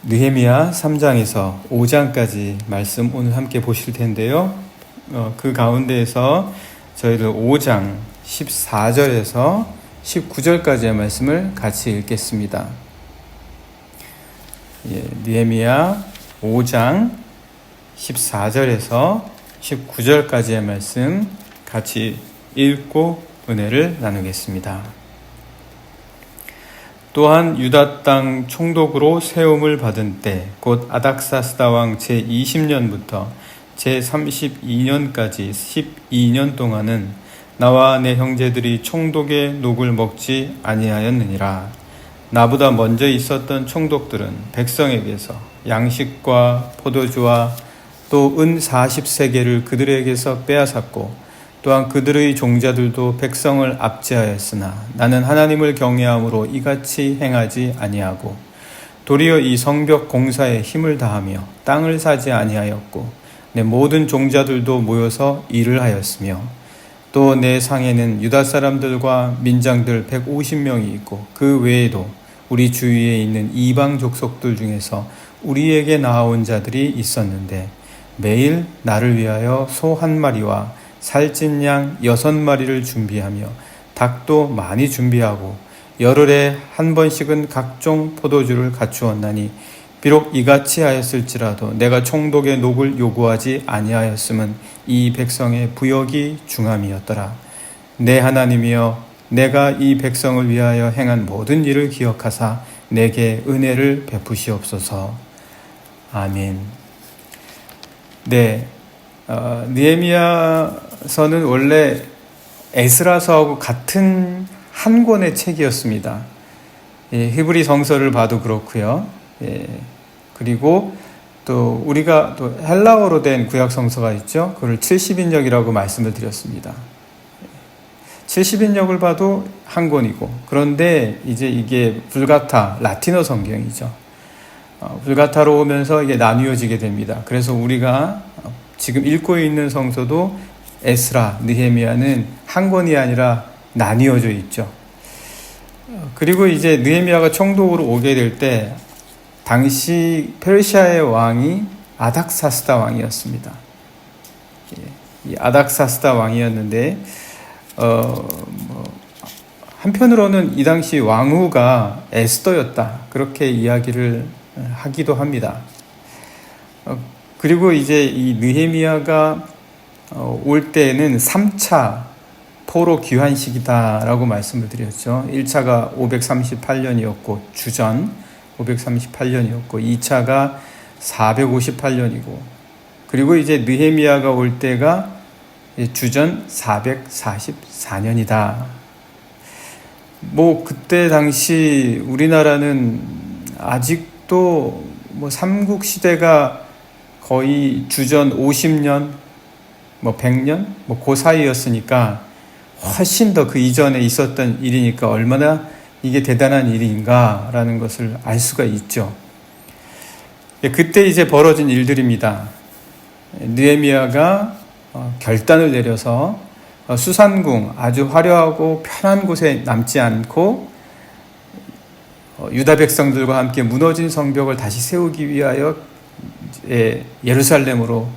느헤미야 3장에서 5장까지 말씀 오늘 함께 보실 텐데요. 그 가운데에서 저희들 5장 14절에서 19절까지의 말씀을 같이 읽겠습니다. 느헤미야 5장 14절에서 19절까지의 말씀 같이 읽고 은혜를 나누겠습니다. 또한 유다 땅 총독으로 세움을 받은 때 곧 아닥사스다 왕 제20년부터 제32년까지 12년 동안은 나와 내 형제들이 총독의 녹을 먹지 아니하였느니라. 나보다 먼저 있었던 총독들은 백성에게서 양식과 포도주와 또 은 40세겔을 그들에게서 빼앗았고 또한 그들의 종자들도 백성을 압제하였으나 나는 하나님을 경외함으로 이같이 행하지 아니하고 도리어 이 성벽 공사에 힘을 다하며 땅을 사지 아니하였고 내 모든 종자들도 모여서 일을 하였으며 또 내 상에는 유다 사람들과 민장들 150명이 있고 그 외에도 우리 주위에 있는 이방 족속들 중에서 우리에게 나아온 자들이 있었는데 매일 나를 위하여 소 한 마리와 살찐 양 6마리를 준비하며 닭도 많이 준비하고 열흘에 한 번씩은 각종 포도주를 갖추었나니 비록 이같이 하였을지라도 내가 총독의 녹을 요구하지 아니하였음은 이 백성의 부역이 중함이었더라. 내 하나님이여 내가 이 백성을 위하여 행한 모든 일을 기억하사 내게 은혜를 베푸시옵소서. 아멘. 느헤미야서는 원래 에스라서하고 같은 한 권의 책이었습니다. 히브리 성서를 봐도 그렇고요. 그리고 또 우리가 또 헬라어로 된 구약 성서가 있죠. 그걸 70인역이라고 말씀을 드렸습니다. 70인역을 봐도 한 권이고, 그런데 이제 이게 불가타 라틴어 성경이죠. 불가타로 오면서 이게 나뉘어지게 됩니다. 그래서 우리가 지금 읽고 있는 성서도 에스라, 느헤미야는 한 권이 아니라 나뉘어져 있죠. 그리고 이제 느헤미야가 총독으로 오게 될 때 당시 페르시아의 왕이 아닥사스다 왕이었습니다. 이 아닥사스다 왕이었는데 한편으로는 이 당시 왕후가 에스더였다, 그렇게 이야기를 하기도 합니다. 그리고 이제 이 느헤미야가 올 때는 3차 포로 귀환 시기다라고 말씀을 드렸죠. 1차가 538년이었고 주전 538년이었고 2차가 458년이고 그리고 이제 느헤미야가 올 때가 주전 444년이다. 그때 당시 우리나라는 아직도 삼국시대가 거의 주전 50년, 100년, 그 사이였으니까 훨씬 더 그 이전에 있었던 일이니까 얼마나 이게 대단한 일인가라는 것을 알 수가 있죠. 그때 이제 벌어진 일들입니다. 느헤미야가 결단을 내려서 수산궁, 아주 화려하고 편한 곳에 남지 않고 유다 백성들과 함께 무너진 성벽을 다시 세우기 위하여 예루살렘으로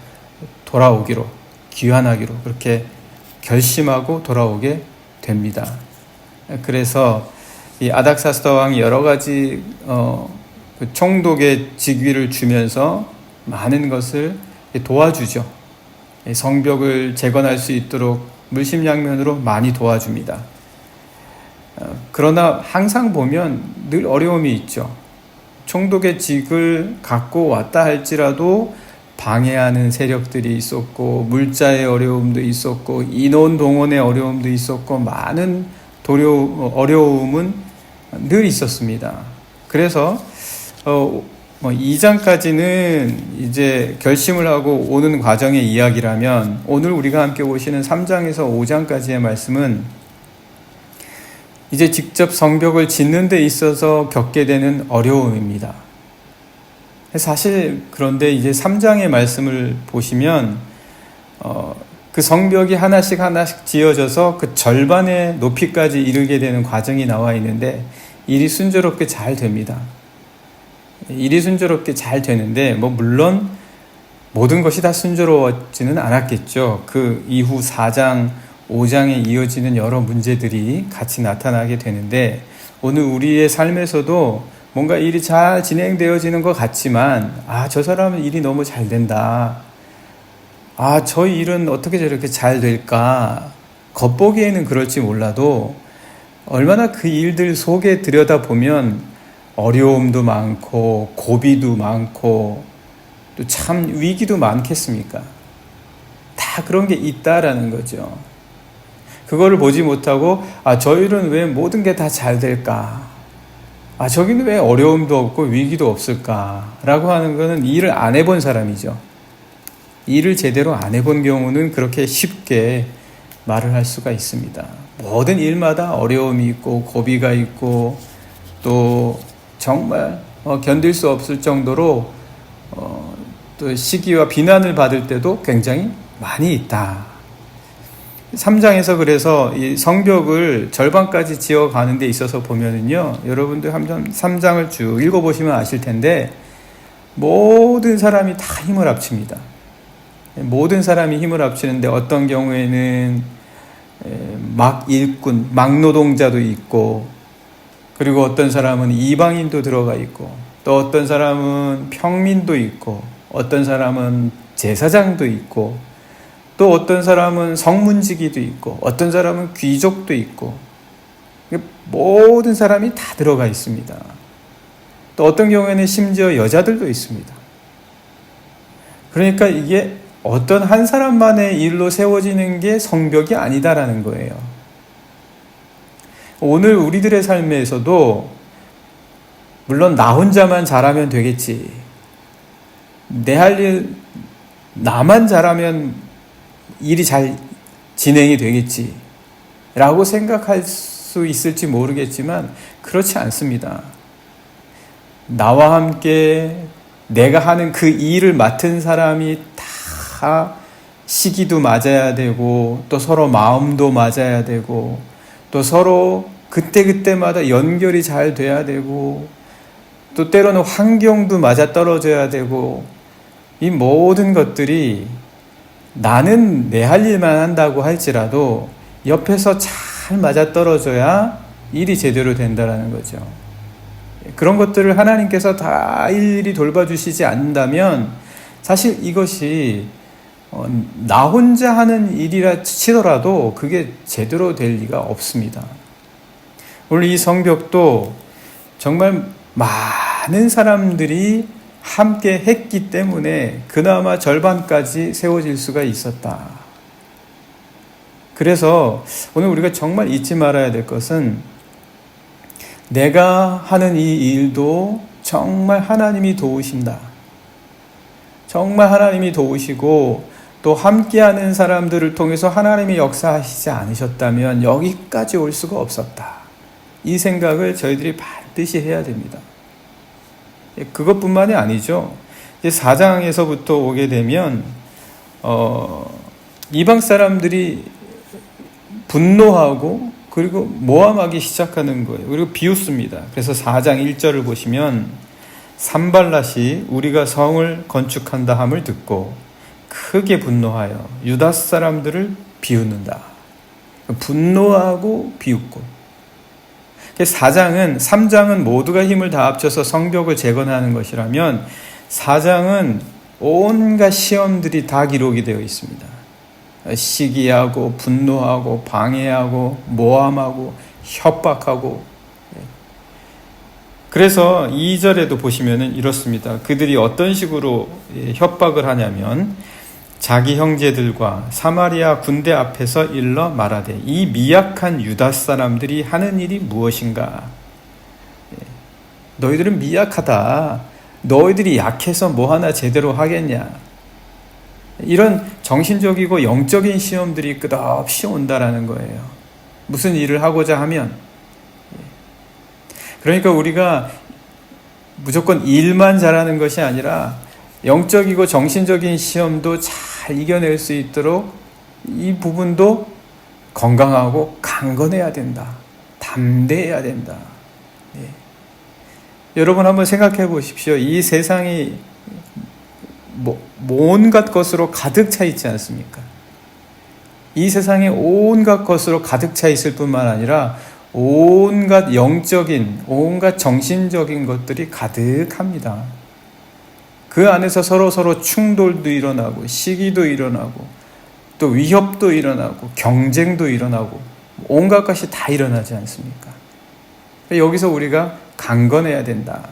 돌아오기로, 귀환하기로 그렇게 결심하고 돌아오게 됩니다. 그래서 이 아닥사스다 왕이 여러 가지 그 총독의 직위를 주면서 많은 것을 도와주죠. 성벽을 재건할 수 있도록 물심양면으로 많이 도와줍니다. 그러나 항상 보면 늘 어려움이 있죠. 총독의 직을 갖고 왔다 할지라도 방해하는 세력들이 있었고 물자의 어려움도 있었고 인원 동원의 어려움도 있었고 많은 어려움은 늘 있었습니다. 그래서 2장까지는 이제 결심을 하고 오는 과정의 이야기라면 오늘 우리가 함께 보시는 3장에서 5장까지의 말씀은 이제 직접 성벽을 짓는 데 있어서 겪게 되는 어려움입니다. 사실 그런데 이제 3장의 말씀을 보시면 그 성벽이 하나씩 지어져서 그 절반의 높이까지 이르게 되는 과정이 나와 있는데 일이 순조롭게 잘 됩니다. 일이 순조롭게 잘 되는데 물론 모든 것이 다 순조로웠지는 않았겠죠. 그 이후 4장, 5장에 이어지는 여러 문제들이 같이 나타나게 되는데 오늘 우리의 삶에서도 뭔가 일이 잘 진행되어지는 것 같지만 저 사람은 일이 너무 잘 된다. 저 일은 어떻게 저렇게 잘 될까? 겉보기에는 그럴지 몰라도 얼마나 그 일들 속에 들여다보면 어려움도 많고 고비도 많고 또 참 위기도 많겠습니까? 다 그런 게 있다라는 거죠. 그거를 보지 못하고 저 일은 왜 모든 게 다 잘 될까? 저기는 왜 어려움도 없고 위기도 없을까? 라고 하는 거는 일을 안 해본 사람이죠. 일을 제대로 안 해본 경우는 그렇게 쉽게 말을 할 수가 있습니다. 모든 일마다 어려움이 있고 고비가 있고 또 정말 견딜 수 없을 정도로 또 시기와 비난을 받을 때도 굉장히 많이 있다. 3장에서 그래서 이 성벽을 절반까지 지어가는 데 있어서 보면은요, 여러분들 3장을 쭉 읽어보시면 아실 텐데 모든 사람이 다 힘을 합칩니다. 모든 사람이 힘을 합치는데 어떤 경우에는 막 일꾼, 막 노동자도 있고, 그리고 어떤 사람은 이방인도 들어가 있고, 또 어떤 사람은 평민도 있고, 어떤 사람은 제사장도 있고, 또 어떤 사람은 성문지기도 있고, 어떤 사람은 귀족도 있고, 모든 사람이 다 들어가 있습니다. 또 어떤 경우에는 심지어 여자들도 있습니다. 그러니까 이게 어떤 한 사람만의 일로 세워지는 게 성벽이 아니다라는 거예요. 오늘 우리들의 삶에서도 물론 나 혼자만 잘하면 되겠지, 내 할 일 나만 잘하면 일이 잘 진행이 되겠지 라고 생각할 수 있을지 모르겠지만 그렇지 않습니다. 나와 함께 내가 하는 그 일을 맡은 사람이 다 시기도 맞아야 되고, 또 서로 마음도 맞아야 되고, 또 서로 그때그때마다 연결이 잘 돼야 되고, 또 때로는 환경도 맞아떨어져야 되고, 이 모든 것들이 나는 내 할 일만 한다고 할지라도 옆에서 잘 맞아떨어져야 일이 제대로 된다는 거죠. 그런 것들을 하나님께서 다 일일이 돌봐주시지 않는다면 사실 이것이 나 혼자 하는 일이라 치더라도 그게 제대로 될 리가 없습니다. 오늘 이 성벽도 정말 많은 사람들이 함께 했기 때문에 그나마 절반까지 세워질 수가 있었다. 그래서 오늘 우리가 정말 잊지 말아야 될 것은 내가 하는 이 일도 정말 하나님이 도우신다. 정말 하나님이 도우시고 또 함께하는 사람들을 통해서 하나님이 역사하시지 않으셨다면 여기까지 올 수가 없었다. 이 생각을 저희들이 반드시 해야 됩니다. 그것뿐만이 아니죠. 이제 4장에서부터 오게 되면 이방 사람들이 분노하고 그리고 모함하기 시작하는 거예요. 그리고 비웃습니다. 그래서 4장 1절을 보시면 산발랏이 우리가 성을 건축한다 함을 듣고 크게 분노하여 유다 사람들을 비웃는다. 분노하고 비웃고. 4장은 3장은 모두가 힘을 다 합쳐서 성벽을 재건하는 것이라면 4장은 온갖 시험들이 다 기록이 되어 있습니다. 시기하고 분노하고 방해하고 모함하고 협박하고. 그래서 2절에도 보시면은 이렇습니다. 그들이 어떤 식으로 협박을 하냐면 자기 형제들과 사마리아 군대 앞에서 일러 말하되 이 미약한 유다 사람들이 하는 일이 무엇인가? 너희들은 미약하다. 너희들이 약해서 뭐 하나 제대로 하겠냐? 이런 정신적이고 영적인 시험들이 끝없이 온다라는 거예요. 무슨 일을 하고자 하면. 그러니까 우리가 무조건 일만 잘하는 것이 아니라 영적이고 정신적인 시험도 잘 이겨낼 수 있도록 이 부분도 건강하고 강건해야 된다. 담대해야 된다. 여러분 한번 생각해 보십시오. 이 세상이 온갖 것으로 가득 차 있지 않습니까? 이 세상에 온갖 것으로 가득 차 있을 뿐만 아니라 온갖 영적인, 온갖 정신적인 것들이 가득합니다. 그 안에서 서로 충돌도 일어나고, 시기도 일어나고, 또 위협도 일어나고, 경쟁도 일어나고, 온갖 것이 다 일어나지 않습니까? 여기서 우리가 강건해야 된다.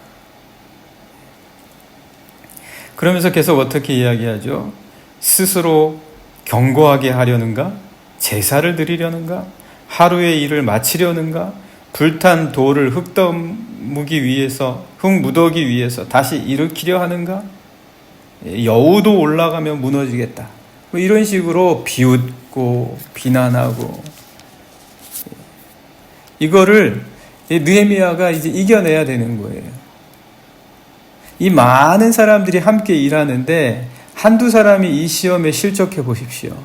그러면서 계속 어떻게 이야기하죠? 스스로 견고하게 하려는가? 제사를 드리려는가? 하루의 일을 마치려는가? 불탄 돌을 흙 묻어기 위해서 다시 일으키려 하는가? 여우도 올라가면 무너지겠다. 이런 식으로 비웃고 비난하고, 이거를 느헤미야가 이제 이겨내야 되는 거예요. 이 많은 사람들이 함께 일하는데 한두 사람이 이 시험에 실족해 보십시오.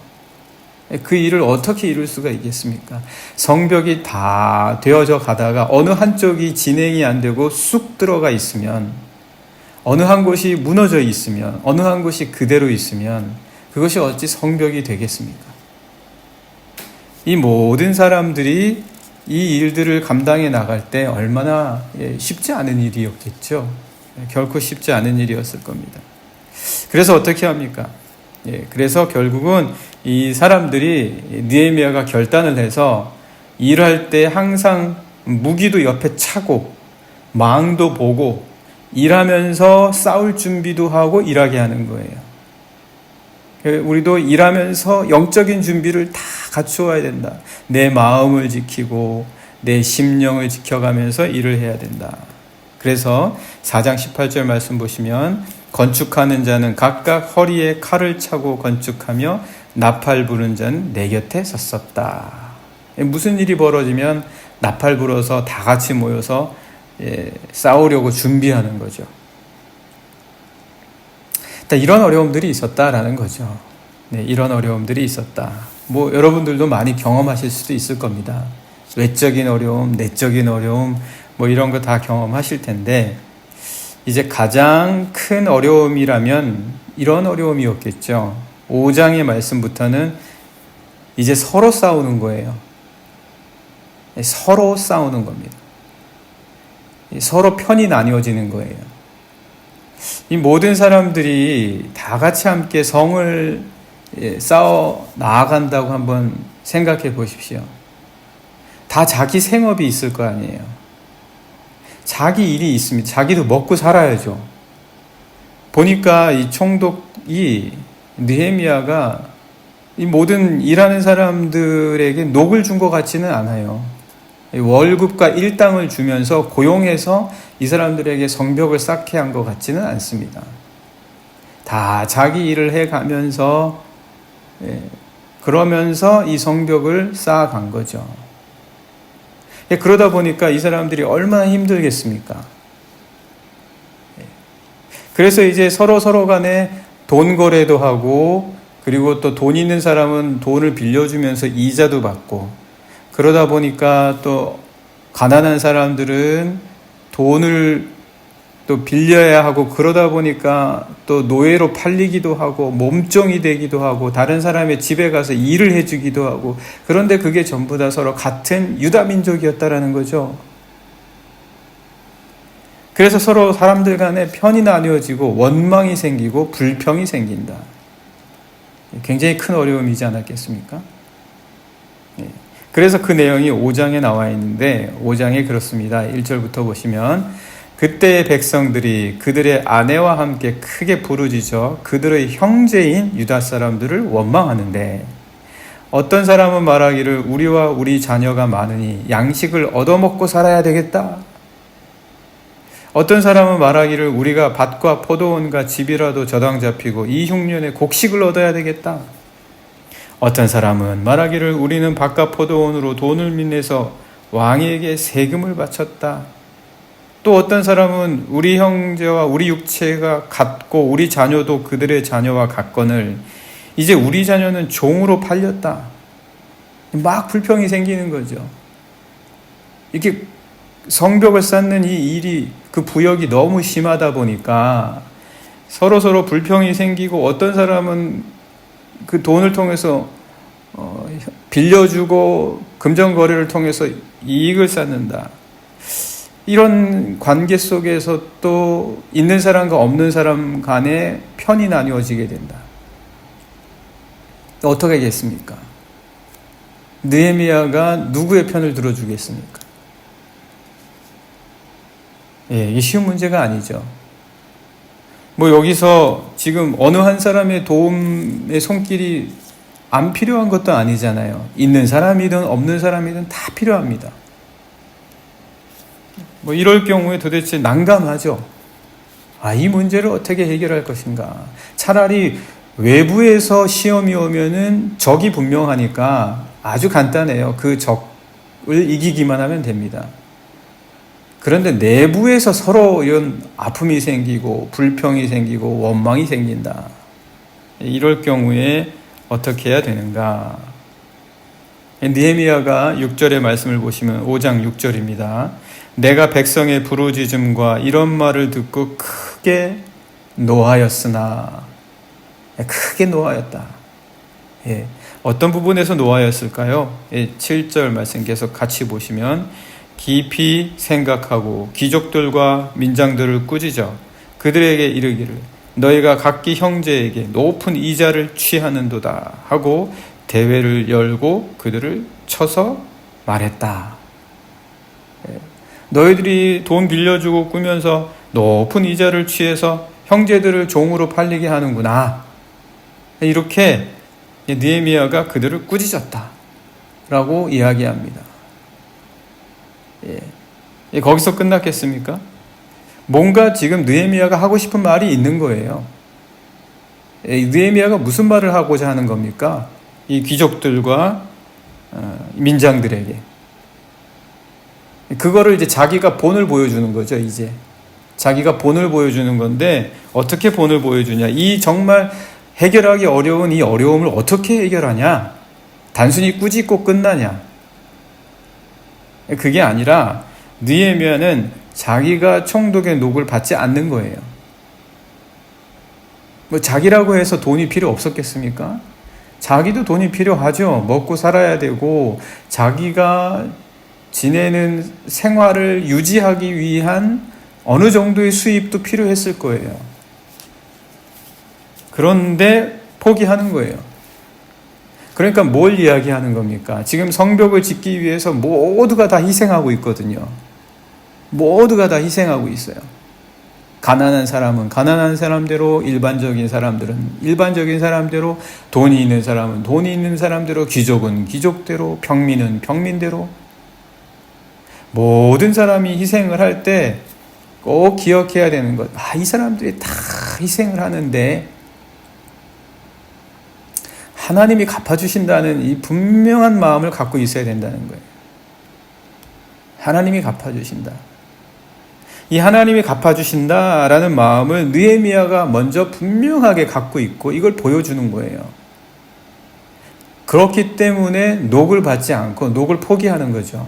그 일을 어떻게 이룰 수가 있겠습니까? 성벽이 다 되어져 가다가 어느 한쪽이 진행이 안 되고 쑥 들어가 있으면, 어느 한 곳이 무너져 있으면, 어느 한 곳이 그대로 있으면 그것이 어찌 성벽이 되겠습니까? 이 모든 사람들이 이 일들을 감당해 나갈 때 얼마나 쉽지 않은 일이었겠죠. 결코 쉽지 않은 일이었을 겁니다. 그래서 어떻게 합니까? 그래서 결국은 이 사람들이, 느헤미야가 결단을 해서 일할 때 항상 무기도 옆에 차고 망도 보고 일하면서 싸울 준비도 하고 일하게 하는 거예요. 우리도 일하면서 영적인 준비를 다 갖추어야 된다. 내 마음을 지키고 내 심령을 지켜가면서 일을 해야 된다. 그래서 4장 18절 말씀 보시면, 건축하는 자는 각각 허리에 칼을 차고 건축하며 나팔 부는 자는 내 곁에 섰었다. 무슨 일이 벌어지면 나팔 불어서 다 같이 모여서 싸우려고 준비하는 거죠. 이런 어려움들이 있었다라는 거죠. 이런 어려움들이 있었다. 여러분들도 많이 경험하실 수도 있을 겁니다. 외적인 어려움, 내적인 어려움, 이런 거 다 경험하실 텐데, 이제 가장 큰 어려움이라면 이런 어려움이었겠죠. 5장의 말씀부터는 이제 서로 싸우는 거예요. 서로 싸우는 겁니다. 서로 편이 나뉘어지는 거예요. 이 모든 사람들이 다 같이 함께 성을 쌓아 나아간다고 한번 생각해 보십시오. 다 자기 생업이 있을 거 아니에요. 자기 일이 있습니다. 자기도 먹고 살아야죠. 보니까 이 총독이, 느헤미야가 이 모든 일하는 사람들에게 녹을 준 것 같지는 않아요. 월급과 일당을 주면서 고용해서 이 사람들에게 성벽을 쌓게 한 것 같지는 않습니다. 다 자기 일을 해가면서, 그러면서 이 성벽을 쌓아간 거죠. 그러다 보니까 이 사람들이 얼마나 힘들겠습니까? 그래서 이제 서로 간에 돈 거래도 하고, 그리고 또 돈 있는 사람은 돈을 빌려주면서 이자도 받고, 그러다 보니까 또 가난한 사람들은 돈을 또 빌려야 하고, 그러다 보니까 또 노예로 팔리기도 하고 몸종이 되기도 하고 다른 사람의 집에 가서 일을 해주기도 하고, 그런데 그게 전부 다 서로 같은 유다 민족이었다라는 거죠. 그래서 서로 사람들 간에 편이 나뉘어지고 원망이 생기고 불평이 생긴다. 굉장히 큰 어려움이지 않았겠습니까? 그래서 그 내용이 5장에 나와 있는데, 5장에 그렇습니다. 1절부터 보시면, 그때의 백성들이 그들의 아내와 함께 크게 부르짖어 그들의 형제인 유다 사람들을 원망하는데, 어떤 사람은 말하기를 우리와 우리 자녀가 많으니 양식을 얻어먹고 살아야 되겠다. 어떤 사람은 말하기를 우리가 밭과 포도원과 집이라도 저당 잡히고 이 흉년에 곡식을 얻어야 되겠다. 어떤 사람은 말하기를 우리는 밭과 포도원으로 돈을 빚내서 왕에게 세금을 바쳤다. 또 어떤 사람은 우리 형제와 우리 육체가 같고 우리 자녀도 그들의 자녀와 같거늘 이제 우리 자녀는 종으로 팔렸다. 막 불평이 생기는 거죠. 이렇게 성벽을 쌓는 이 일이, 그 부역이 너무 심하다 보니까 서로 불평이 생기고, 어떤 사람은 그 돈을 통해서 빌려주고 금전거래를 통해서 이익을 쌓는다. 이런 관계 속에서 또 있는 사람과 없는 사람 간에 편이 나뉘어지게 된다. 어떻게 하겠습니까? 느헤미야가 누구의 편을 들어주겠습니까? 이게 쉬운 문제가 아니죠. 여기서 지금 어느 한 사람의 도움의 손길이 안 필요한 것도 아니잖아요. 있는 사람이든 없는 사람이든 다 필요합니다. 이럴 경우에 도대체 난감하죠. 이 문제를 어떻게 해결할 것인가. 차라리 외부에서 시험이 오면은 적이 분명하니까 아주 간단해요. 그 적을 이기기만 하면 됩니다. 그런데 내부에서 서로 이런 아픔이 생기고 불평이 생기고 원망이 생긴다. 이럴 경우에 어떻게 해야 되는가? 느헤미야가 6절의 말씀을 보시면 5장 6절입니다. 내가 백성의 부르짖음과 이런 말을 듣고 크게 노하였으나, 크게 노하였다. 어떤 부분에서 노하였을까요? 7절 말씀 계속 같이 보시면 깊이 생각하고 귀족들과 민장들을 꾸짖어 그들에게 이르기를 너희가 각기 형제에게 높은 이자를 취하는도다 하고 대회를 열고 그들을 쳐서 말했다. 너희들이 돈 빌려주고 꾸면서 높은 이자를 취해서 형제들을 종으로 팔리게 하는구나. 이렇게 느헤미야가 그들을 꾸짖었다 라고 이야기합니다. 거기서 끝났겠습니까? 뭔가 지금 느헤미야가 하고 싶은 말이 있는 거예요. 느헤미야가 무슨 말을 하고자 하는 겁니까? 이 귀족들과 민장들에게. 그거를 이제 자기가 본을 보여주는 거죠, 이제. 자기가 본을 보여주는 건데, 어떻게 본을 보여주냐. 이 정말 해결하기 어려운 이 어려움을 어떻게 해결하냐. 단순히 꾸짖고 끝나냐. 그게 아니라 느헤미야는 자기가 총독의 녹을 받지 않는 거예요. 자기라고 해서 돈이 필요 없었겠습니까? 자기도 돈이 필요하죠. 먹고 살아야 되고 자기가 지내는 생활을 유지하기 위한 어느 정도의 수입도 필요했을 거예요. 그런데 포기하는 거예요. 그러니까 뭘 이야기하는 겁니까? 지금 성벽을 짓기 위해서 모두가 다 희생하고 있거든요. 모두가 다 희생하고 있어요. 가난한 사람은 가난한 사람대로, 일반적인 사람들은 일반적인 사람대로, 돈이 있는 사람은 돈이 있는 사람대로, 귀족은 귀족대로, 평민은 평민대로. 모든 사람이 희생을 할 때 꼭 기억해야 되는 것. 이 사람들이 다 희생을 하는데 하나님이 갚아주신다는 이 분명한 마음을 갖고 있어야 된다는 거예요. 하나님이 갚아주신다. 이 하나님이 갚아주신다라는 마음을 느헤미야가 먼저 분명하게 갖고 있고 이걸 보여주는 거예요. 그렇기 때문에 녹을 받지 않고 녹을 포기하는 거죠.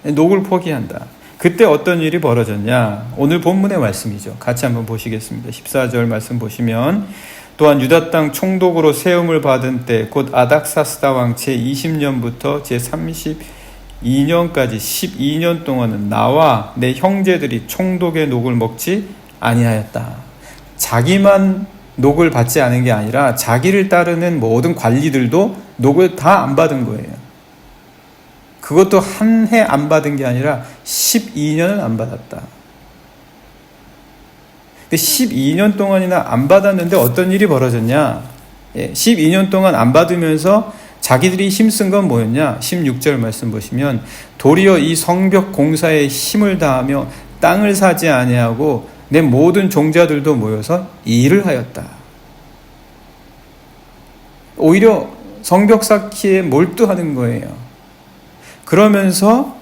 녹을 포기한다. 그때 어떤 일이 벌어졌냐? 오늘 본문의 말씀이죠. 같이 한번 보시겠습니다. 14절 말씀 보시면 또한 유다 땅 총독으로 세움을 받은 때 곧 아닥사스다 왕 제20년부터 제32년까지 12년 동안은 나와 내 형제들이 총독의 녹을 먹지 아니하였다. 자기만 녹을 받지 않은 게 아니라 자기를 따르는 모든 관리들도 녹을 다 안 받은 거예요. 그것도 한 해 안 받은 게 아니라 12년을 안 받았다. 근데 12년 동안이나 안 받았는데 어떤 일이 벌어졌냐? 12년 동안 안 받으면서 자기들이 힘쓴 건 뭐였냐? 16절 말씀 보시면 도리어 이 성벽 공사에 힘을 다하며 땅을 사지 아니하고 내 모든 종자들도 모여서 일을 하였다. 오히려 성벽 쌓기에 몰두하는 거예요. 그러면서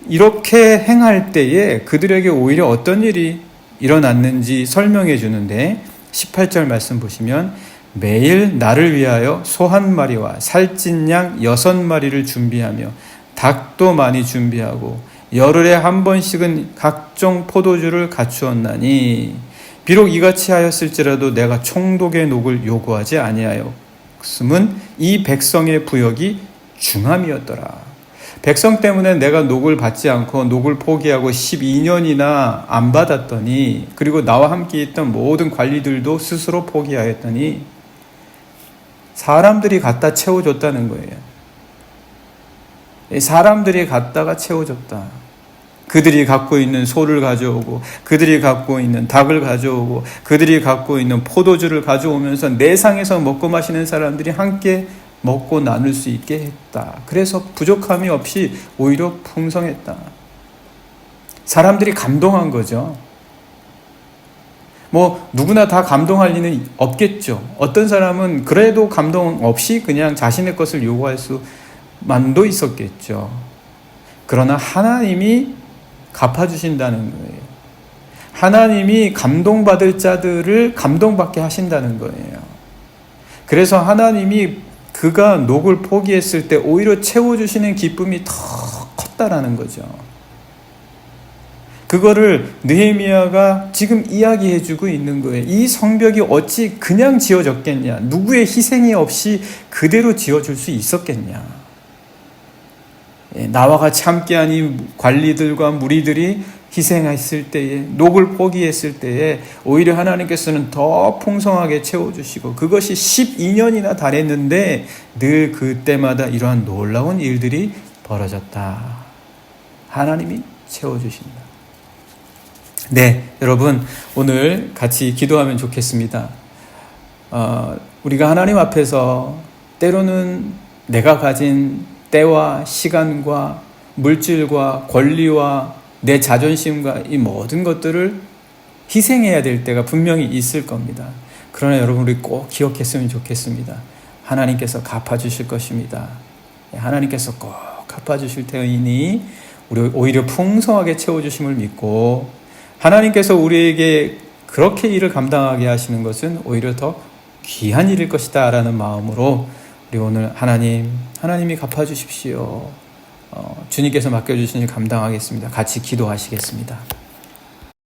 이렇게 행할 때에 그들에게 오히려 어떤 일이 일어났는지 설명해 주는데 18절 말씀 보시면 매일 나를 위하여 소 한 마리와 살찐 양 6마리를 준비하며 닭도 많이 준비하고 열흘에 한 번씩은 각종 포도주를 갖추었나니 비록 이같이 하였을지라도 내가 총독의 녹을 요구하지 아니하였음은 이 백성의 부역이 중함이었더라. 백성 때문에 내가 녹을 받지 않고 녹을 포기하고 12년이나 안 받았더니, 그리고 나와 함께 있던 모든 관리들도 스스로 포기하였더니 사람들이 갖다 채워줬다는 거예요. 사람들이 갖다가 채워줬다. 그들이 갖고 있는 소를 가져오고, 그들이 갖고 있는 닭을 가져오고, 그들이 갖고 있는 포도주를 가져오면서 내 상에서 먹고 마시는 사람들이 함께 먹고 나눌 수 있게 했다. 그래서 부족함이 없이 오히려 풍성했다. 사람들이 감동한 거죠. 누구나 다 감동할 리는 없겠죠. 어떤 사람은 그래도 감동 없이 그냥 자신의 것을 요구할 수만도 있었겠죠. 그러나 하나님이 갚아주신다는 거예요. 하나님이 감동받을 자들을 감동받게 하신다는 거예요. 그래서 하나님이 그가 녹을 포기했을 때 오히려 채워주시는 기쁨이 더 컸다라는 거죠. 그거를 느헤미야가 지금 이야기해주고 있는 거예요. 이 성벽이 어찌 그냥 지어졌겠냐? 누구의 희생이 없이 그대로 지어줄 수 있었겠냐? 나와 같이 함께한 이 관리들과 무리들이 희생했을 때에, 녹을 포기했을 때에 오히려 하나님께서는 더 풍성하게 채워주시고, 그것이 12년이나 달했는데 늘 그때마다 이러한 놀라운 일들이 벌어졌다. 하나님이 채워주신다. 네, 여러분 오늘 같이 기도하면 좋겠습니다. 우리가 하나님 앞에서 때로는 내가 가진 때와 시간과 물질과 권리와 내 자존심과 이 모든 것들을 희생해야 될 때가 분명히 있을 겁니다. 그러나 여러분, 우리 꼭 기억했으면 좋겠습니다. 하나님께서 갚아주실 것입니다. 하나님께서 꼭 갚아주실 테니 우리 오히려 풍성하게 채워주심을 믿고, 하나님께서 우리에게 그렇게 일을 감당하게 하시는 것은 오히려 더 귀한 일일 것이다 라는 마음으로 우리 오늘 하나님이 갚아주십시오. 주님께서 맡겨주신 일 감당하겠습니다. 같이 기도하시겠습니다.